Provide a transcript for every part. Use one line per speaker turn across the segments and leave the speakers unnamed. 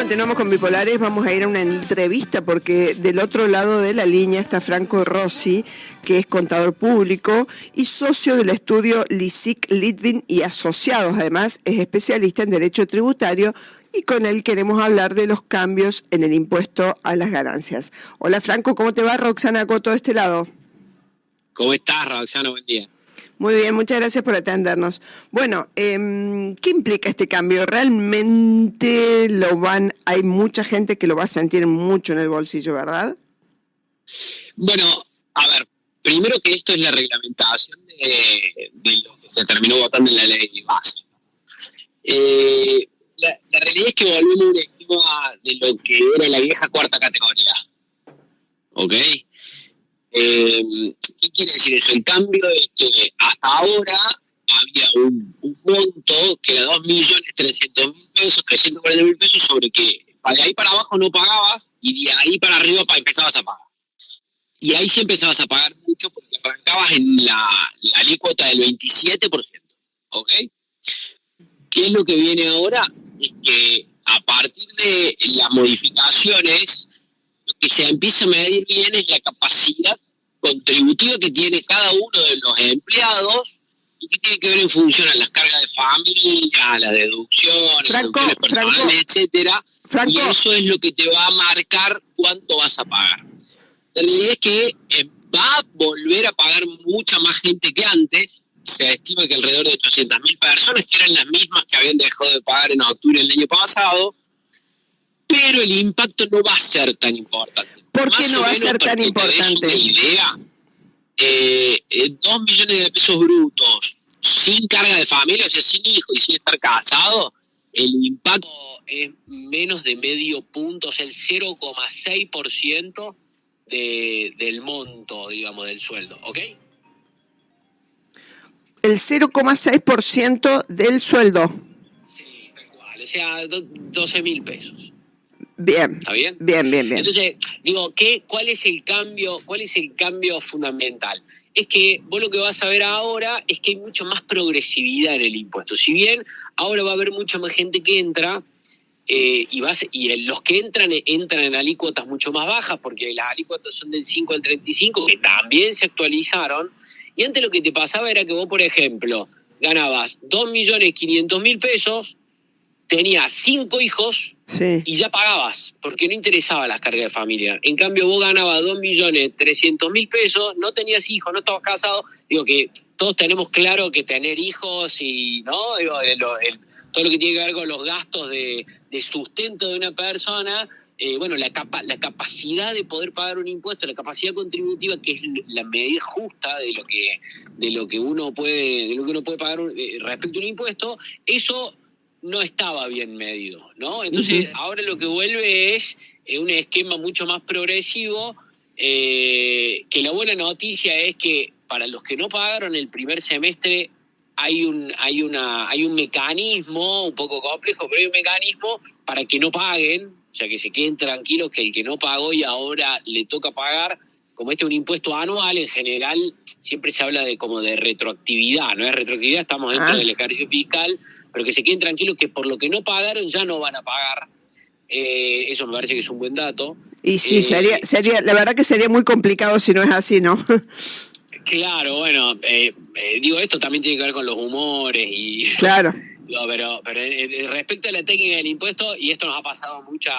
continuamos con Bipolares, vamos a ir a una entrevista porque del otro lado de la línea está Franco Rossi, que es contador público y socio del estudio Lisic Litvin y Asociados. Además, es especialista en derecho tributario y con él queremos hablar de los cambios en el impuesto a las ganancias. Hola Franco, ¿cómo te va? Roxana Coto de este lado.
¿Cómo estás, Roxana? Buen día.
Muy bien, muchas gracias por atendernos. Bueno, ¿qué implica este cambio? ¿Realmente hay mucha gente que lo va a sentir mucho en el bolsillo, verdad?
Bueno, a ver, primero que esto es la reglamentación de lo que se terminó votando en la ley base. La realidad es que volvemos a un esquema de lo que era la vieja cuarta categoría. ¿Ok? ¿Qué quiere decir eso? El cambio es que hasta ahora había un monto que era 2.300.000 pesos, 340.000 pesos, sobre que de ahí para abajo no pagabas y de ahí para arriba empezabas a pagar. Y ahí sí empezabas a pagar mucho porque arrancabas en la alícuota del 27%. ¿Ok? ¿Qué es lo que viene ahora? Es que a partir de las modificaciones, lo que se empieza a medir bien es la capacidad contributiva que tiene cada uno de los empleados y que tiene que ver en función a las cargas de familia, las deducciones, deducciones personales, etcétera. Y eso es lo que te va a marcar cuánto vas a pagar. La realidad es que va a volver a pagar mucha más gente que antes. Se estima que alrededor de 800.000 personas, que eran las mismas que habían dejado de pagar en octubre del año pasado, pero el impacto no va a ser tan importante.
¿Por qué no va a ser tan importante?
Una idea, 2 millones de pesos brutos, sin carga de familia, o sea, sin hijos y sin estar casado, el impacto es menos de medio punto, o sea, el 0,6% del monto, digamos, del sueldo, ¿ok?
El 0,6% del sueldo.
Sí, tal cual, o sea, 12.000 pesos.
Bien.
¿Está bien?
Bien.
Entonces, digo, ¿cuál es el cambio fundamental? Es que vos lo que vas a ver ahora es que hay mucho más progresividad en el impuesto. Si bien ahora va a haber mucha más gente que entra, y los que entran en alícuotas mucho más bajas, porque las alícuotas son del 5 al 35, que también se actualizaron, y antes lo que te pasaba era que vos, por ejemplo, ganabas 2.500.000 pesos, tenías 5 hijos, sí, y ya pagabas, porque no interesaba las cargas de familia. En cambio, vos ganabas 2.300.000 pesos, no tenías hijos, no estabas casado. Digo que todos tenemos claro que tener hijos y, ¿no? Digo, todo lo que tiene que ver con los gastos de sustento de una persona, bueno, la capacidad de poder pagar un impuesto, la capacidad contributiva, que es la medida justa de lo que uno puede pagar respecto a un impuesto, eso no estaba bien medido, ¿no? Entonces, ahora lo que vuelve es un esquema mucho más progresivo, que la buena noticia es que para los que no pagaron el primer semestre hay un mecanismo un poco complejo, pero hay un mecanismo para que no paguen, o sea, que se queden tranquilos que el que no pagó y ahora le toca pagar, como este es un impuesto anual, en general siempre se habla de retroactividad, no es retroactividad, estamos dentro del ejercicio fiscal, pero que se queden tranquilos que por lo que no pagaron ya no van a pagar. Eso me parece que es un buen dato.
Y sí, sería la verdad que sería muy complicado si no es así, ¿no?
Claro, bueno, digo, esto también tiene que ver con los humores y...
Claro.
No, pero respecto a la técnica del impuesto, y esto nos ha pasado en muchas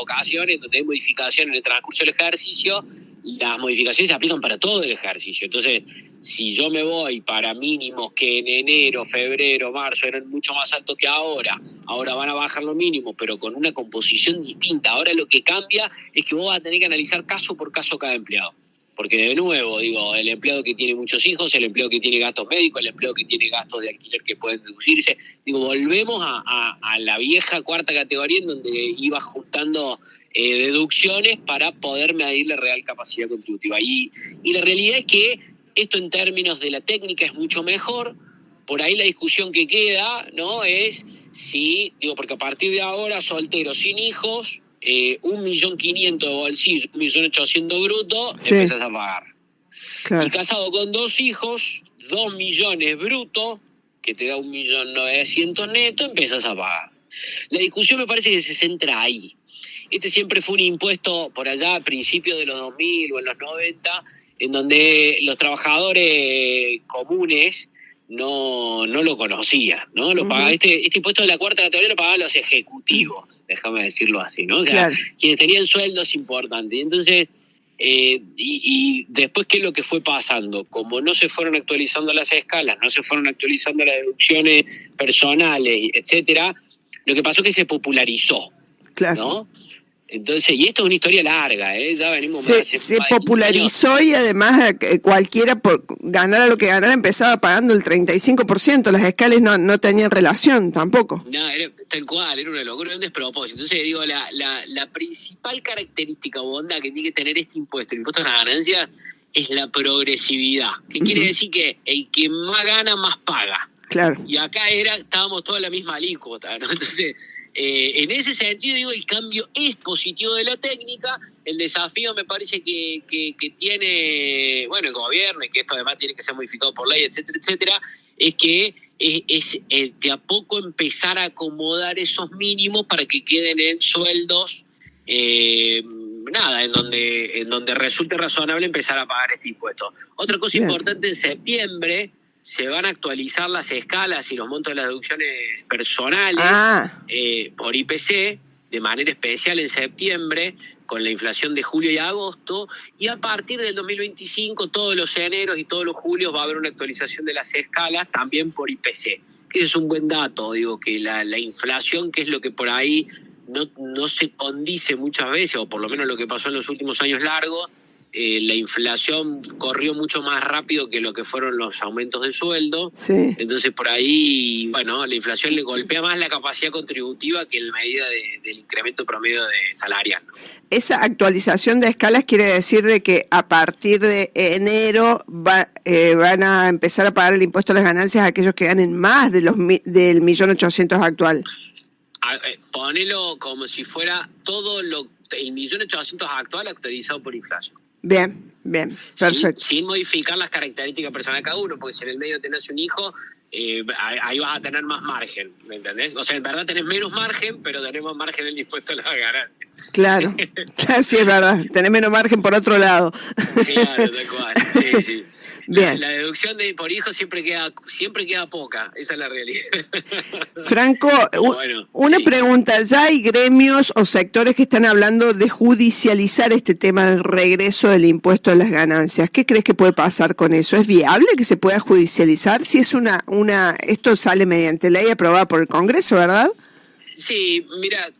ocasiones, donde hay modificaciones en el transcurso del ejercicio, las modificaciones se aplican para todo el ejercicio. Entonces, si yo me voy para mínimos que en enero, febrero, marzo eran mucho más altos que ahora van a bajar los mínimos, pero con una composición distinta. Ahora lo que cambia es que vos vas a tener que analizar caso por caso cada empleado. Porque de nuevo, digo, el empleado que tiene muchos hijos, el empleado que tiene gastos médicos, el empleado que tiene gastos de alquiler que pueden deducirse, digo, volvemos a la vieja cuarta categoría en donde iba juntando deducciones para poder medir la real capacidad contributiva. Y la realidad es que esto en términos de la técnica es mucho mejor. Por ahí la discusión que queda, ¿no? Es si, digo, porque a partir de ahora, soltero sin hijos, 1.500.000 de bolsillo, 1.800.000 bruto, sí, empezás a pagar. Claro. Y casado con 2 hijos, 2 millones bruto, que te da 1.900.000 neto, empezás a pagar. La discusión me parece que se centra ahí. Este siempre fue un impuesto por allá a principios de los 2000 o en los 90, en donde los trabajadores comunes no lo conocían, ¿no? Lo pagaba, este impuesto de la cuarta categoría lo pagaban los ejecutivos, déjame decirlo así, ¿no? O sea, claro, quienes tenían sueldos importantes. Entonces, y después, ¿qué es lo que fue pasando? Como no se fueron actualizando las escalas, no se fueron actualizando las deducciones personales, etcétera, lo que pasó es que se popularizó, claro, ¿no? Entonces, y esto es una historia larga, ya venimos
se popularizó y además cualquiera por ganar lo que ganara empezaba pagando el 35%, las escalas no tenían relación tampoco.
No, era tal cual, era una locura, un despropósito. Entonces digo, la principal característica o onda que tiene que tener este impuesto, el impuesto a la ganancia, es la progresividad. ¿Qué quiere decir? Que el que más gana, más paga.
Claro.
Y acá estábamos todos en la misma alícuota, ¿no? Entonces, en ese sentido, digo, el cambio es positivo de la técnica. El desafío me parece que tiene, bueno, el gobierno, y que esto además tiene que ser modificado por ley, etcétera, etcétera, es que es de a poco empezar a acomodar esos mínimos para que queden en sueldos, en donde resulte razonable empezar a pagar este impuesto. Otra cosa importante, en septiembre se van a actualizar las escalas y los montos de las deducciones personales por IPC de manera especial en septiembre, con la inflación de julio y agosto, y a partir del 2025, todos los eneros y todos los julios va a haber una actualización de las escalas también por IPC. Que ese es un buen dato, digo, que la inflación, que es lo que por ahí no se condice muchas veces, o por lo menos lo que pasó en los últimos años largos, la inflación corrió mucho más rápido que lo que fueron los aumentos de sueldo. Sí. Entonces por ahí, bueno, la inflación le golpea más la capacidad contributiva que en medida del incremento promedio de salarial, ¿no?
Esa actualización de escalas quiere decir de que a partir de enero van a empezar a pagar el impuesto a las ganancias a aquellos que ganen más del 1.800.000 actual.
Ponelo como si fuera todo el 1.800.000 actual actualizado por inflación.
Bien, perfecto.
Sin modificar las características personales de cada uno, porque si en el medio tenés un hijo, ahí vas a tener más margen, ¿me entendés? O sea, en verdad tenés menos margen, pero tenemos margen en el impuesto a las ganancias.
Claro, sí es verdad, tenés menos margen por otro lado.
Claro, tal cual, sí. Bien. La deducción por hijo siempre queda poca, esa es la realidad.
Franco, una pregunta, ¿ya hay gremios o sectores que están hablando de judicializar este tema del regreso del impuesto a las ganancias? ¿Qué crees que puede pasar con eso? ¿Es viable que se pueda judicializar? Si es esto sale mediante ley aprobada por el Congreso, ¿verdad?
Sí, mira,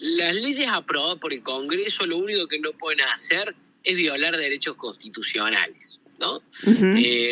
las leyes aprobadas por el Congreso lo único que no pueden hacer es violar derechos constitucionales, ¿no?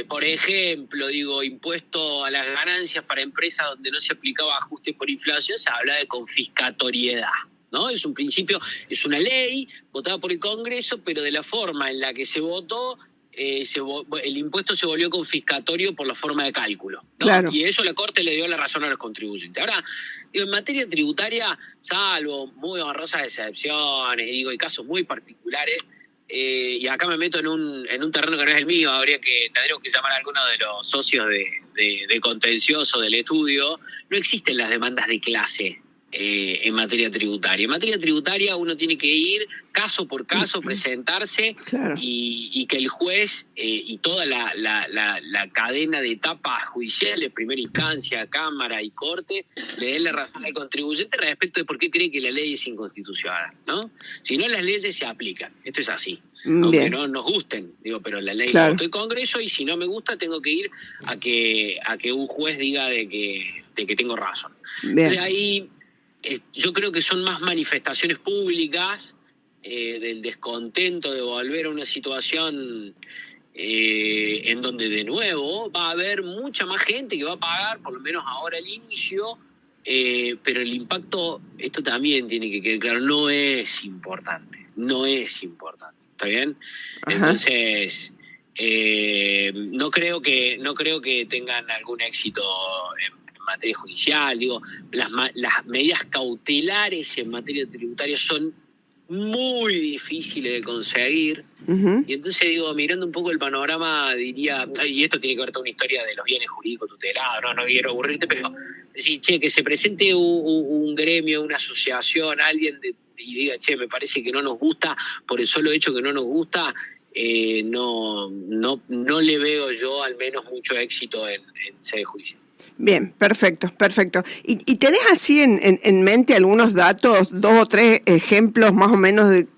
Por ejemplo, impuesto a las ganancias para empresas donde no se aplicaba ajuste por inflación, se habla de confiscatoriedad, ¿no? Es un principio, es una ley votada por el Congreso, pero de la forma en la que se votó, el impuesto se volvió confiscatorio por la forma de cálculo, ¿no? Claro. Y eso la Corte le dio la razón a los contribuyentes. Ahora, en materia tributaria, salvo muy honrosas excepciones, y casos muy particulares, y acá me meto en un terreno que no es el mío, tendríamos que llamar a alguno de los socios de contencioso del estudio. No existen las demandas de clase en materia tributaria. En materia tributaria uno tiene que ir caso por caso, presentarse, claro, y que el juez y toda la cadena de etapas judiciales, primera instancia, Cámara y Corte, le den la razón al contribuyente respecto de por qué cree que la ley es inconstitucional, ¿no? Si no, las leyes se aplican. Esto es así. Aunque no nos gusten, pero la ley, claro, votó el Congreso, y si no me gusta tengo que ir a que un juez diga de que tengo razón. Entonces ahí yo creo que son más manifestaciones públicas del descontento de volver a una situación en donde de nuevo va a haber mucha más gente que va a pagar, por lo menos ahora al inicio, pero el impacto, esto también tiene que quedar claro, no es importante, ¿está bien? Ajá. Entonces, no creo que tengan algún éxito en materia judicial. Las medidas cautelares en materia tributaria son muy difíciles de conseguir.
Ujú.
Y entonces digo, mirando un poco el panorama, diría, y esto tiene que ver con una historia de los bienes jurídicos tutelados, no quiero aburrirte, pero decir, che, que se presente un gremio, una asociación, alguien y diga, che, me parece que no nos gusta, por el solo hecho que no nos gusta, no le veo yo al menos mucho éxito en sede judicial.
Bien, perfecto, perfecto. ¿Y tenés así en mente algunos datos, 2 o 3 ejemplos más o menos de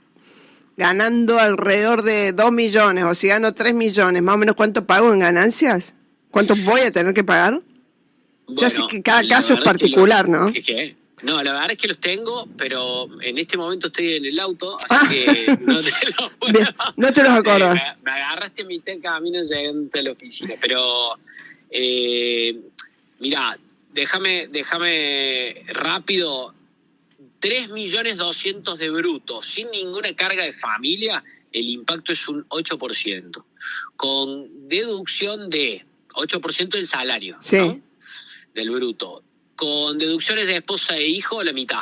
ganando alrededor de 2 millones, o si gano 3 millones, más o menos cuánto pago en ganancias? ¿Cuánto voy a tener que pagar? Ya sé
Bueno,
que cada caso es particular, ¿no?
¿Qué? No, la verdad es que los tengo, pero en este momento estoy en el auto, así que no te los puedo.
Bien, no te los acordás.
Sí, me agarraste a mitad del camino llegando a la oficina, pero mirá, déjame rápido. 3.200.000 de bruto, sin ninguna carga de familia, el impacto es un 8%, con deducción de 8% del salario,
Sí.
¿no? Del bruto, con deducciones de esposa e hijo, la mitad.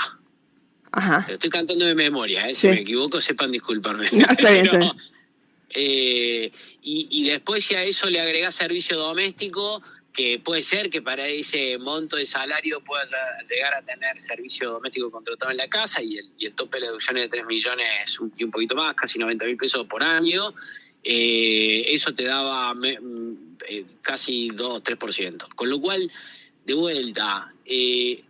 Ajá.
Te lo estoy cantando de memoria,
Sí.
Si me equivoco, sepan disculparme.
No, está bien, está bien.
Y después si a eso le agregás servicio doméstico, que puede ser que para ese monto de salario puedas llegar a tener servicio doméstico contratado en la casa y el tope de la deducción es de 3 millones y un poquito más, casi 90.000 pesos por año, eso te daba casi 2-3%. Con lo cual, de vuelta, sí,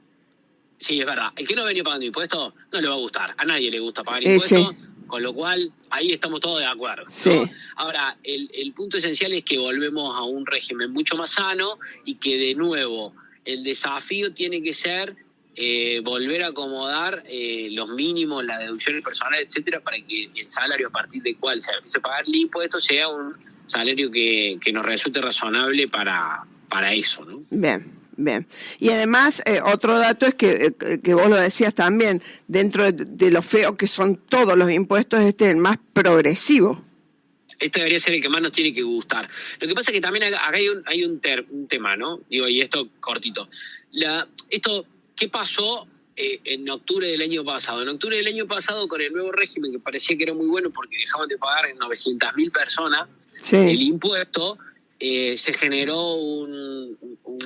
es verdad, el que no venía pagando impuestos no le va a gustar, a nadie le gusta pagar impuestos.
Sí.
Con lo cual, ahí estamos todos de acuerdo, ¿no?
Sí.
Ahora, el punto esencial es que volvemos a un régimen mucho más sano y que, de nuevo, el desafío tiene que ser volver a acomodar los mínimos, las deducciones personales, etcétera, para que el salario a partir del cual se empiece a pagar el impuesto sea un salario que nos resulte razonable para eso, ¿no?
Bien. Bien. Y además, otro dato es que vos lo decías también, dentro de lo feo que son todos los impuestos, este es el más progresivo.
Este debería ser el que más nos tiene que gustar. Lo que pasa es que también acá hay un tema, ¿no? Digo, y esto cortito. ¿Qué pasó en octubre del año pasado? En octubre del año pasado, con el nuevo régimen, que parecía que era muy bueno porque dejaban de pagar en 900.000 personas el impuesto, se generó un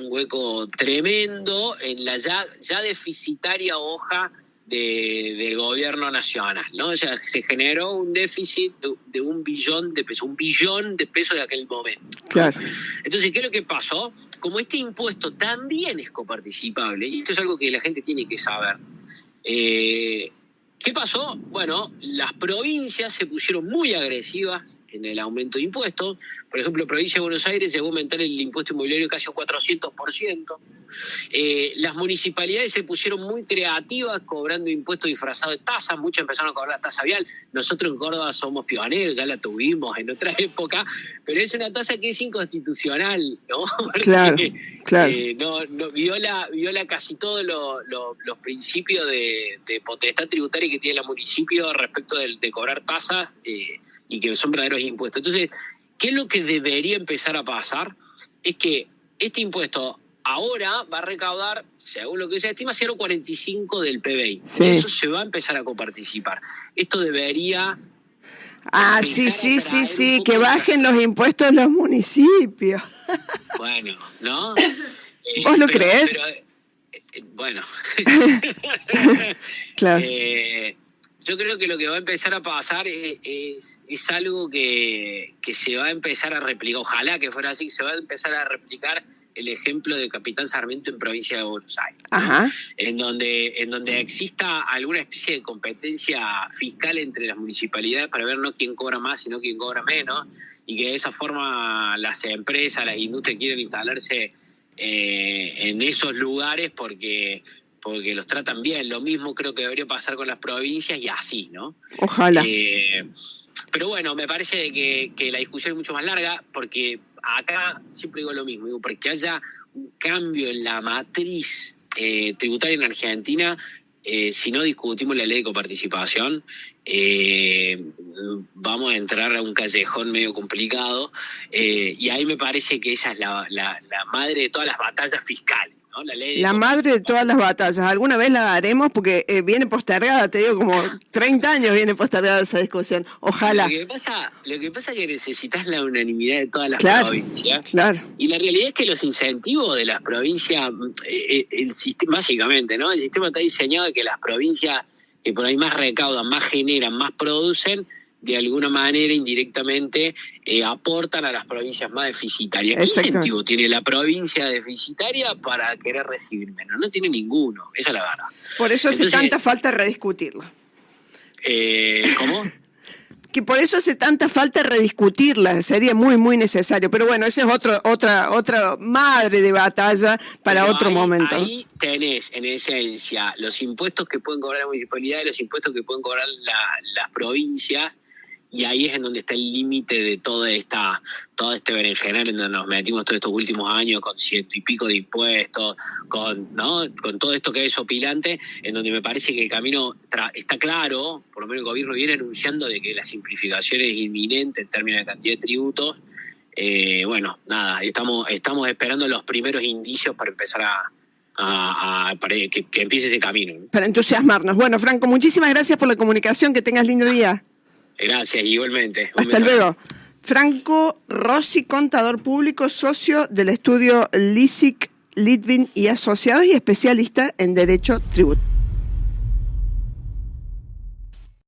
hueco tremendo en la ya deficitaria hoja del gobierno nacional, ¿no? O sea, se generó un déficit de 1 billón de pesos, 1 billón de pesos de aquel momento.
Claro.
Entonces, ¿qué es lo que pasó? Como este impuesto también es coparticipable, y esto es algo que la gente tiene que saber, ¿qué pasó? Bueno, las provincias se pusieron muy agresivas en el aumento de impuestos. Por ejemplo, provincia de Buenos Aires llegó a aumentar el impuesto inmobiliario casi un 400%. Las municipalidades se pusieron muy creativas cobrando impuestos disfrazados de tasas. Muchos empezaron a cobrar tasa vial. Nosotros en Córdoba somos pioneros, ya la tuvimos en otra época, pero es una tasa que es inconstitucional, ¿no? Porque,
claro.
No viola casi todos los principios de potestad tributaria que tiene el municipio respecto de cobrar tasas y que son verdaderos impuestos. Entonces, ¿qué es lo que debería empezar a pasar? Es que este impuesto ahora va a recaudar, según lo que se estima, 0,45 del PBI. Sí. Eso se va a empezar a coparticipar. Esto debería...
Sí, que bajen los impuestos en los municipios.
Bueno, ¿no?
¿Vos lo crees?
Bueno.
Claro.
Yo creo que lo que va a empezar a pasar es algo que se va a empezar a replicar. Ojalá que fuera así, se va a empezar a replicar el ejemplo de Capitán Sarmiento en provincia de Buenos Aires, ¿no?
Ajá.
En donde exista alguna especie de competencia fiscal entre las municipalidades para ver no quién cobra más, sino quién cobra menos, y que de esa forma las empresas, las industrias quieren instalarse en esos lugares porque los tratan bien. Lo mismo creo que debería pasar con las provincias y así, ¿no?
Ojalá.
Pero bueno, me parece que la discusión es mucho más larga porque acá siempre digo lo mismo, porque haya un cambio en la matriz tributaria en Argentina, si no discutimos la ley de coparticipación, vamos a entrar a un callejón medio complicado, y ahí me parece que esa es la madre de todas las batallas fiscales. ¿no? La ley de
La madre de todas las batallas. Alguna vez la daremos porque viene postergada, te digo, como 30 años viene postergada esa discusión. Ojalá.
Lo que pasa es que necesitas la unanimidad de todas las
Claro,
provincias.
claro.
Y la realidad es que los incentivos de las provincias, el sistema, básicamente, ¿no? El sistema está diseñado de que las provincias que por ahí más recaudan, más generan, más producen, de alguna manera indirectamente aportan a las provincias más deficitarias. ¿Qué incentivo tiene la provincia deficitaria para querer recibir menos? No tiene ninguno, esa es la verdad.
Por eso hace tanta falta rediscutirla.
¿Cómo?
Que por eso hace tanta falta rediscutirla, sería muy, muy necesario. Pero bueno, esa es otra madre de batalla para otro momento.
Ahí tenés, en esencia, los impuestos que pueden cobrar la municipalidad y los impuestos que pueden cobrar las provincias, y ahí es en donde está el límite de todo este berenjenal en donde nos metimos todos estos últimos años con 100 y pico de impuestos, con todo esto que es opilante, en donde me parece que el camino está claro, por lo menos el gobierno viene anunciando de que la simplificación es inminente en términos de cantidad de tributos. Bueno, nada, estamos esperando los primeros indicios para empezar para que empiece ese camino, ¿no?
Para entusiasmarnos. Bueno, Franco, muchísimas gracias por la comunicación, que tengas lindo día.
Gracias, igualmente.
Hasta luego. Franco Rossi, contador público, socio del estudio LISIC, Litvin y Asociados y especialista en Derecho Tributario.